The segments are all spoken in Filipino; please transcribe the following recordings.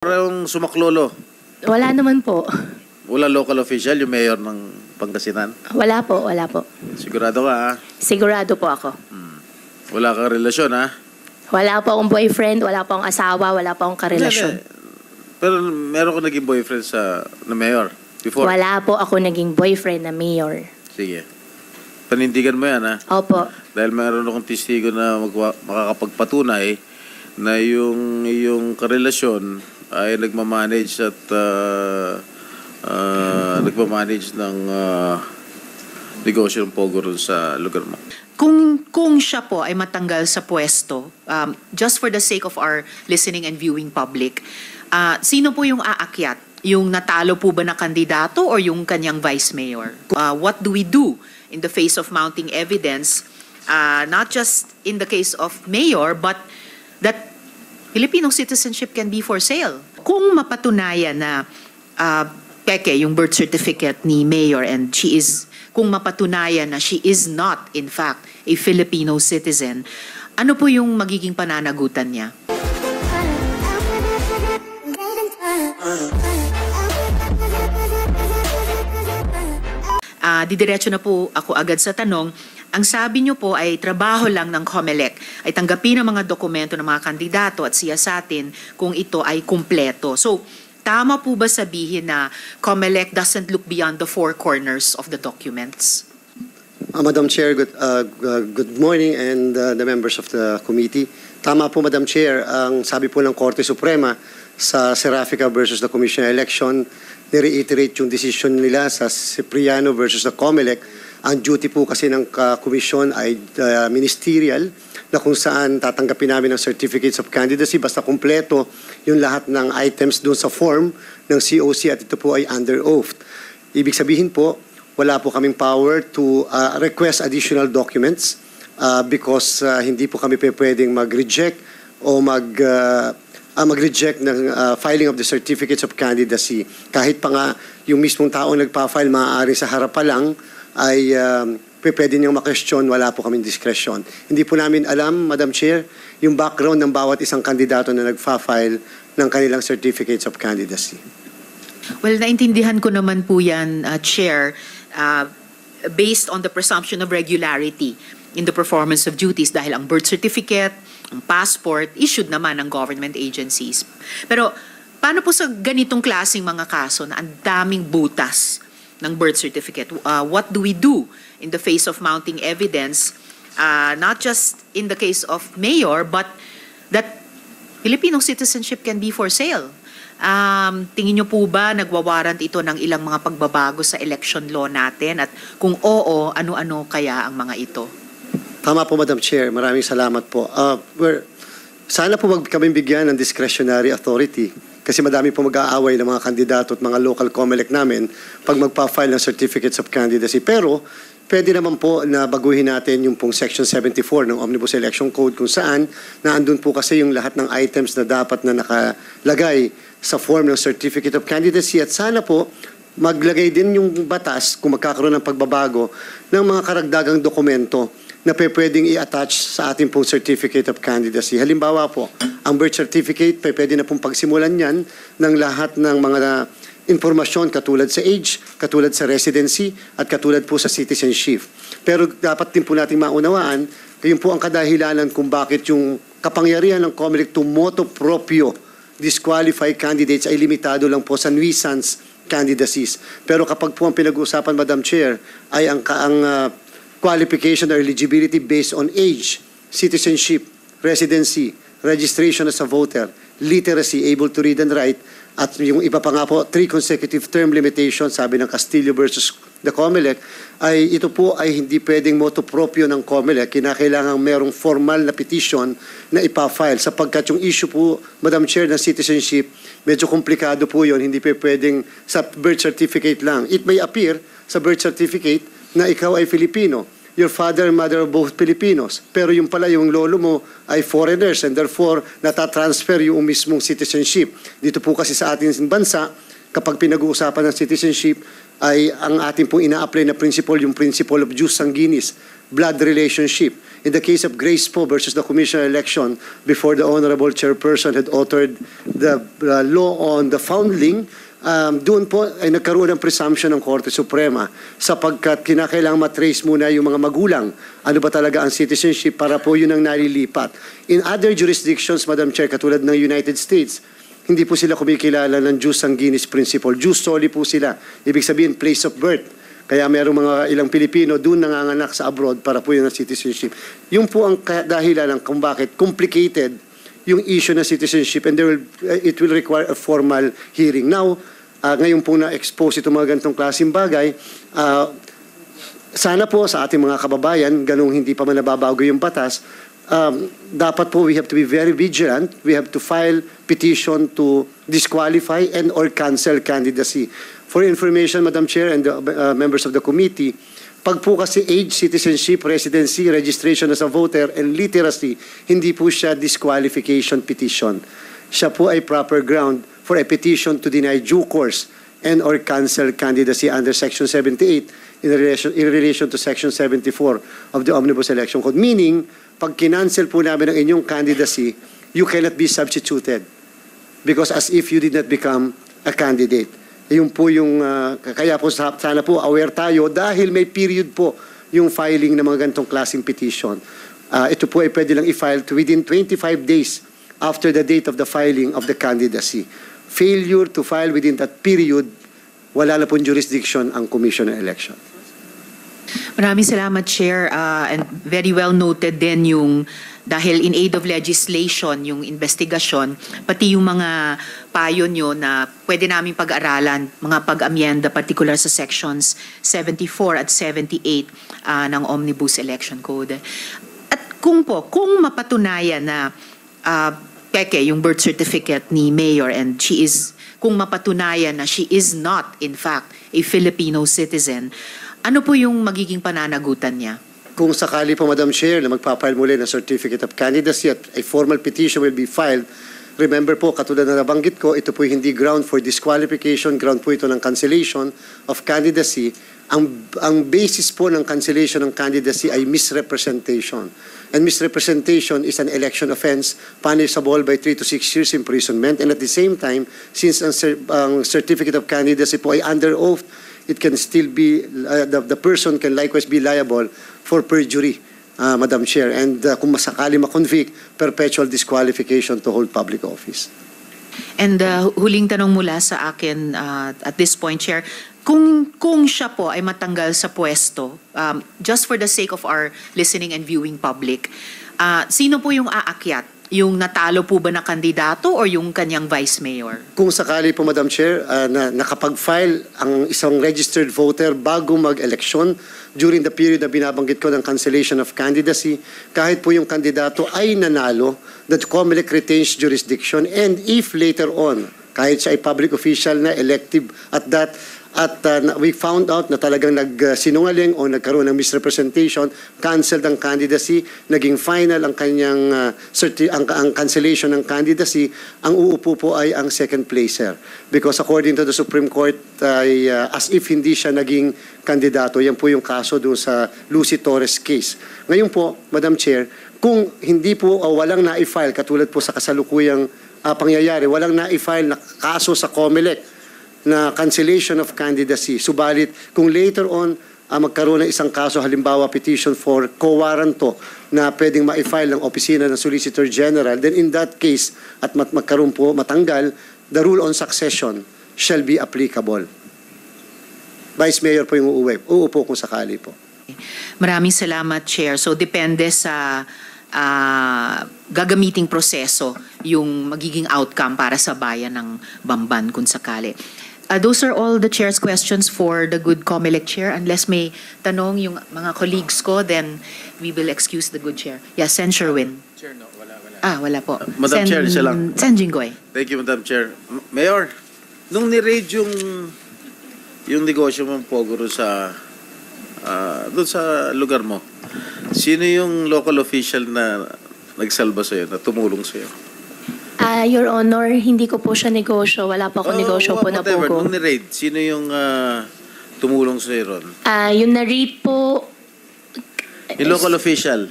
Parang sumaklolo. Wala naman po. Wala local official, yung mayor ng Pangasinan. Wala po, wala po. Sigurado ka, ha? Sigurado po ako. Wala kang relasyon, ha? Wala po akong boyfriend, wala po akong asawa, wala po akong karelasyon. Pero meron ko naging boyfriend na mayor before? Wala po ako naging boyfriend na mayor. Sige. Panindigan mo yan, ha? Opo. Dahil meron akong testigo na makakapagpatunay na yung karelasyon ay nagmamanage at nagmamanage ng negosyo ng Pogo ron sa lugar mo. Kung siya po ay matanggal sa pwesto, just for the sake of our listening and viewing public, sino po yung aakyat? Yung natalo po ba na kandidato or yung kanyang vice mayor? What do we do in the face of mounting evidence, not just in the case of mayor, but that Filipino citizenship can be for sale? Kung mapatunayan na peke yung birth certificate ni mayor and kung mapatunayan na she is not in fact a Filipino citizen, ano po yung magiging pananagutan niya? Didiretso na po ako agad sa tanong. Ang sabi niyo po ay trabaho lang ng COMELEC ay tanggapin ang mga dokumento ng mga kandidato at siyasatin kung ito ay kumpleto. So, tama po ba sabihin na COMELEC doesn't look beyond the four corners of the documents? Madam Chair, good morning and the members of the committee. Tama po, Madam Chair, ang sabi po ng Korte Suprema sa Serafica versus the Commission on Election, ni-reiterate yung decision nila sa Cipriano versus the COMELEC. Ang duty po kasi ng komisyon ay ministerial na kung saan tatanggapin namin ng certificates of candidacy basta kumpleto yung lahat ng items doon sa form ng COC at ito po ay under oath. Ibig sabihin po, wala po kaming power to request additional documents because hindi po kami pwedeng mag-reject o mag-reject ng filing of the certificates of candidacy. Kahit pa nga yung mismong taong nagpa-file maaari sa harap pa lang ay pwede niyang ma-question, wala po kaming discretion. Hindi po namin alam, Madam Chair, yung background ng bawat isang kandidato na nagpa-file ng kanilang certificates of candidacy. Well, naintindihan ko naman po yan, Chair, based on the presumption of regularity in the performance of duties dahil ang birth certificate, ang passport, issued naman ng government agencies. Pero paano po sa ganitong klaseng mga kaso na ang daming butas ng birth certificate? What do we do in the face of mounting evidence, not just in the case of mayor, but that Filipino citizenship can be for sale? Tingin niyo po ba nagwawarant ito ng ilang mga pagbabago sa election law natin? At kung oo, ano-ano kaya ang mga ito? Tama po, Madam Chair. Maraming salamat po. Sana po kami bigyan ng discretionary authority kasi madami po mag-aaway ng mga kandidato at mga local COMELEC namin pag magpa-file ng certificates of candidacy. Pero pwede naman po na baguhin natin yung pong Section 74 ng Omnibus Election Code kung saan na andun po kasi yung lahat ng items na dapat na nakalagay sa form ng certificate of candidacy at sana po maglagay din yung batas kung magkakaroon ng pagbabago ng mga karagdagang dokumento na pwedeng i-attach sa ating pong certificate of candidacy. Halimbawa po, ang birth certificate, pwede na pong pagsimulan yan ng lahat ng mga informasyon katulad sa age, katulad sa residency, at katulad po sa citizenship. Pero dapat din po nating maunawaan, yun po ang kadahilanan kung bakit yung kapangyarihan ng COMELEC to motu proprio disqualify candidates ay limitado lang po sa nuisance candidacies. Pero kapag po ang pinag-uusapan, Madam Chair, ay ang qualification or eligibility based on age, citizenship, residency, registration as a voter, literacy, able to read and write, at yung iba pa nga po, 3 consecutive term limitation, sabi ng Castillo versus the COMELEC, ay ito po ay hindi pwedeng motu proprio ng COMELEC. Kinakailangan merong formal na petition na ipa-file sapagkat yung issue po, Madam Chair, ng citizenship, medyo komplikado po yun, hindi pa pwedeng sa birth certificate lang. It may appear sa birth certificate na ikaw ay Filipino. Your father and mother are both Filipinos. Pero yung pala, yung lolo mo ay foreigners and therefore natatransfer yung mismong citizenship. Dito po kasi sa ating bansa, kapag pinag-uusapan ng citizenship, ay ang ating pong ina-apply na principle, yung principle of jus sanguinis, blood relationship. In the case of Grace Poe versus the Commissioner election, before the Honorable Chairperson had authored the law on the foundling, doon po ay nagkaroon ng presumption ng Korte Suprema sapagkat kinakailangan matrace muna yung mga magulang. Ano ba talaga ang citizenship para po yun ang nalilipat. In other jurisdictions, Madam Chair, katulad ng United States, hindi po sila kumikilala ng jus sanguinis principle. Jus soli po sila. Ibig sabihin, place of birth. Kaya mayroong mga ilang Pilipino doon nanganganak sa abroad para po yun ang citizenship. Yung po ang dahilan ng kung bakit complicated yung issue ng citizenship and it will require a formal hearing. Now, ngayon po na-expose itong mga ganitong klaseng bagay, sana po sa ating mga kababayan, ganung hindi pa man nababago yung batas, dapat po we have to be very vigilant. We have to file petition to disqualify and or cancel candidacy. For information, Madam Chair and the members of the committee, pag po kasi age, citizenship, residency, registration as a voter, and literacy, hindi po siya disqualification petition. Siya po ay proper ground for a petition to deny due course and or cancel candidacy under Section 78 in relation to Section 74 of the Omnibus Election Code. Meaning, pag kinancel po namin ang inyong candidacy, you cannot be substituted because as if you did not become a candidate. Yung po yung, kaya po sana po aware tayo dahil may period po yung filing ng mga ganitong klaseng petition. Ito po ay pwede lang i-file within 25 days after the date of the filing of the candidacy. Failure to file within that period, wala na pong jurisdiction ang Commission on Election. Maraming salamat, Chair. And very well noted din yung dahil in aid of legislation, yung investigasyon, pati yung mga payo nyo na pwede namin pag-aralan, mga pag-amyenda, particular sa sections 74 at 78 ng Omnibus Election Code. At kung mapatunayan na peke yung birth certificate ni Mayor and kung mapatunayan na she is not, in fact, a Filipino citizen, ano po yung magiging pananagutan niya? Kung sakali po, Madam Chair, na magpapile muli ng Certificate of Candidacy at a formal petition will be filed, remember po, katulad na nabanggit ko, ito po hindi ground for disqualification, ground po ito ng cancellation of candidacy. Ang basis po ng cancellation ng candidacy ay misrepresentation. And misrepresentation is an election offense punishable by 3 to 6 years imprisonment. And at the same time, since ang Certificate of Candidacy po ay under oath, it can still be, the person can likewise be liable for perjury, Madam Chair. And kung masakali ma-convict, perpetual disqualification to hold public office. And huling tanong mula sa akin at this point, Chair, kung siya po ay matanggal sa pwesto, just for the sake of our listening and viewing public, sino po yung aakyat? Yung natalo po ba na kandidato o yung kanyang vice mayor? Kung sakali po, Madam Chair, na nakapag-file ang isang registered voter bago mag-eleksyon during the period na binabanggit ko ng cancellation of candidacy, kahit po yung kandidato ay nanalo, the COMELEC retains jurisdiction, and if later on, kahit siya ay public official na elective at that, at we found out na talagang nagsinungaling o nagkaroon ng misrepresentation, canceled ang candidacy, naging final ang kanyang ang cancellation ng candidacy, ang uupo po ay ang second placer. Because according to the Supreme Court, as if hindi siya naging kandidato, yan po yung kaso doon sa Lucy Torres case. Ngayon po, Madam Chair, kung hindi po walang na-file, katulad po sa kasalukuyang pangyayari, walang na-file na kaso sa COMELEC, na cancellation of candidacy. Subalit, kung later on magkaroon ng isang kaso, halimbawa petition for co-warranto na pwedeng ma-file ng opisina ng Solicitor General, then in that case, at magkaroon po matanggal, the rule on succession shall be applicable. Vice Mayor po yung uupo kung sakali po. Maraming salamat, Chair. So depende sa gagamiting proseso yung magiging outcome para sa bayan ng Bamban kung sakali. Those are all the Chair's questions for the good COMELEC Chair. Unless may tanong yung mga colleagues ko, then we will excuse the good Chair. Yes, Sen. Sherwin. Chair, no, wala. Wala po. Madam Chair, isa lang. Sen. Jinggoy. Thank you, Madam Chair. Mayor, nung ni-raid yung negosyo mong Pogoro sa doon sa lugar mo, sino yung local official na nagsalba sa'yo, na tumulong sa'yo? Your Honor, hindi ko po siya negosyo. Wala po ako negosyo po na whatever. Pogo. Nung ni-raid, sino yung tumulong sa'yo ron? Yung na-raid po, Yung local official.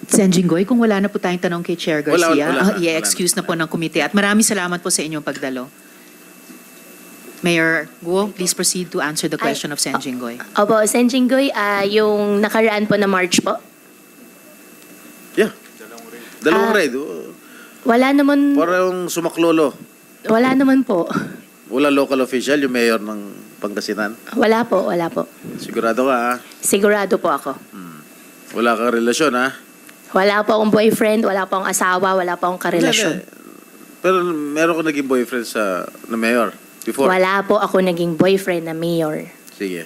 Sen Jinggoy, kung wala na po tayong tanong kay Chair Wala Garcia, na, i-excuse wala na po ng komite. At maraming salamat po sa inyong pagdalo. Mayor Guo, please proceed to answer the question of Sen Jinggoy. Opo, Sen Jinggoy, yung nakaraan po na March po, Yeah. Dalawang raid. wala naman, Parang sumaklolo. wala naman po. Wala local official, yung mayor ng Pangasinan. Wala po, wala po. Sigurado ka, ha? Sigurado po ako. Wala kang relasyon, ha? Wala po akong boyfriend, wala po akong asawa, wala po akong karelasyon. Hindi. Pero meron ko naging boyfriend na mayor before. Wala po ako naging boyfriend na mayor. Sige.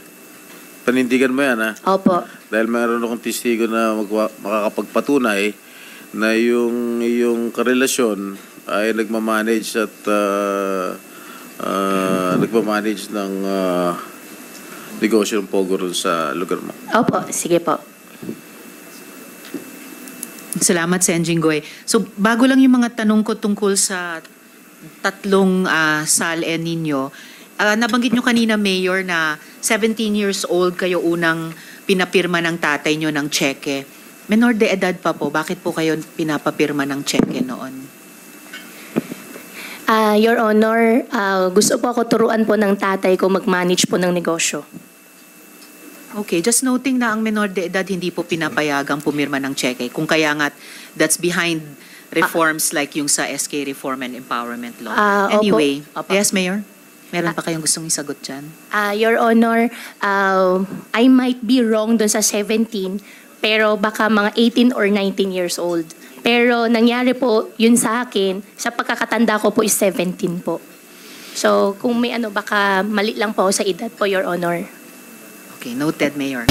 Panindigan mo yan, ha? Opo. Dahil meron akong testigo na makakapagpatunay na yung karelasyon ay nagmamanage at nagmamanage ng negosyo ng Pogo ron sa lugar mo. Opo, sige po. Salamat, Sen Jinggoy. So, bago lang yung mga tanong ko tungkol sa tatlong SALN ninyo, nabanggit nyo kanina, Mayor, na 17 years old kayo unang pinapirma ng tatay nyo ng cheque. Menor de edad pa po, bakit po kayo pinapapirma ng cheque noon? Your Honor, gusto po ako turuan po ng tatay ko mag-manage po ng negosyo. Okay, just noting na ang menor de edad hindi po pinapayagang pumirma ng cheque. Kung kaya nga, that's behind reforms like yung sa SK Reform and Empowerment Law. Opo. Anyway, Opo. yes, Mayor? Meron pa kayong gustong isagot dyan? Your Honor, I might be wrong dun sa 17, pero baka mga 18 or 19 years old. Pero nangyari po yun sa akin, sa pagkakatanda ko po is 17 po. So kung may baka mali lang po ako sa edad po, Your Honor. Okay, noted, Mayor.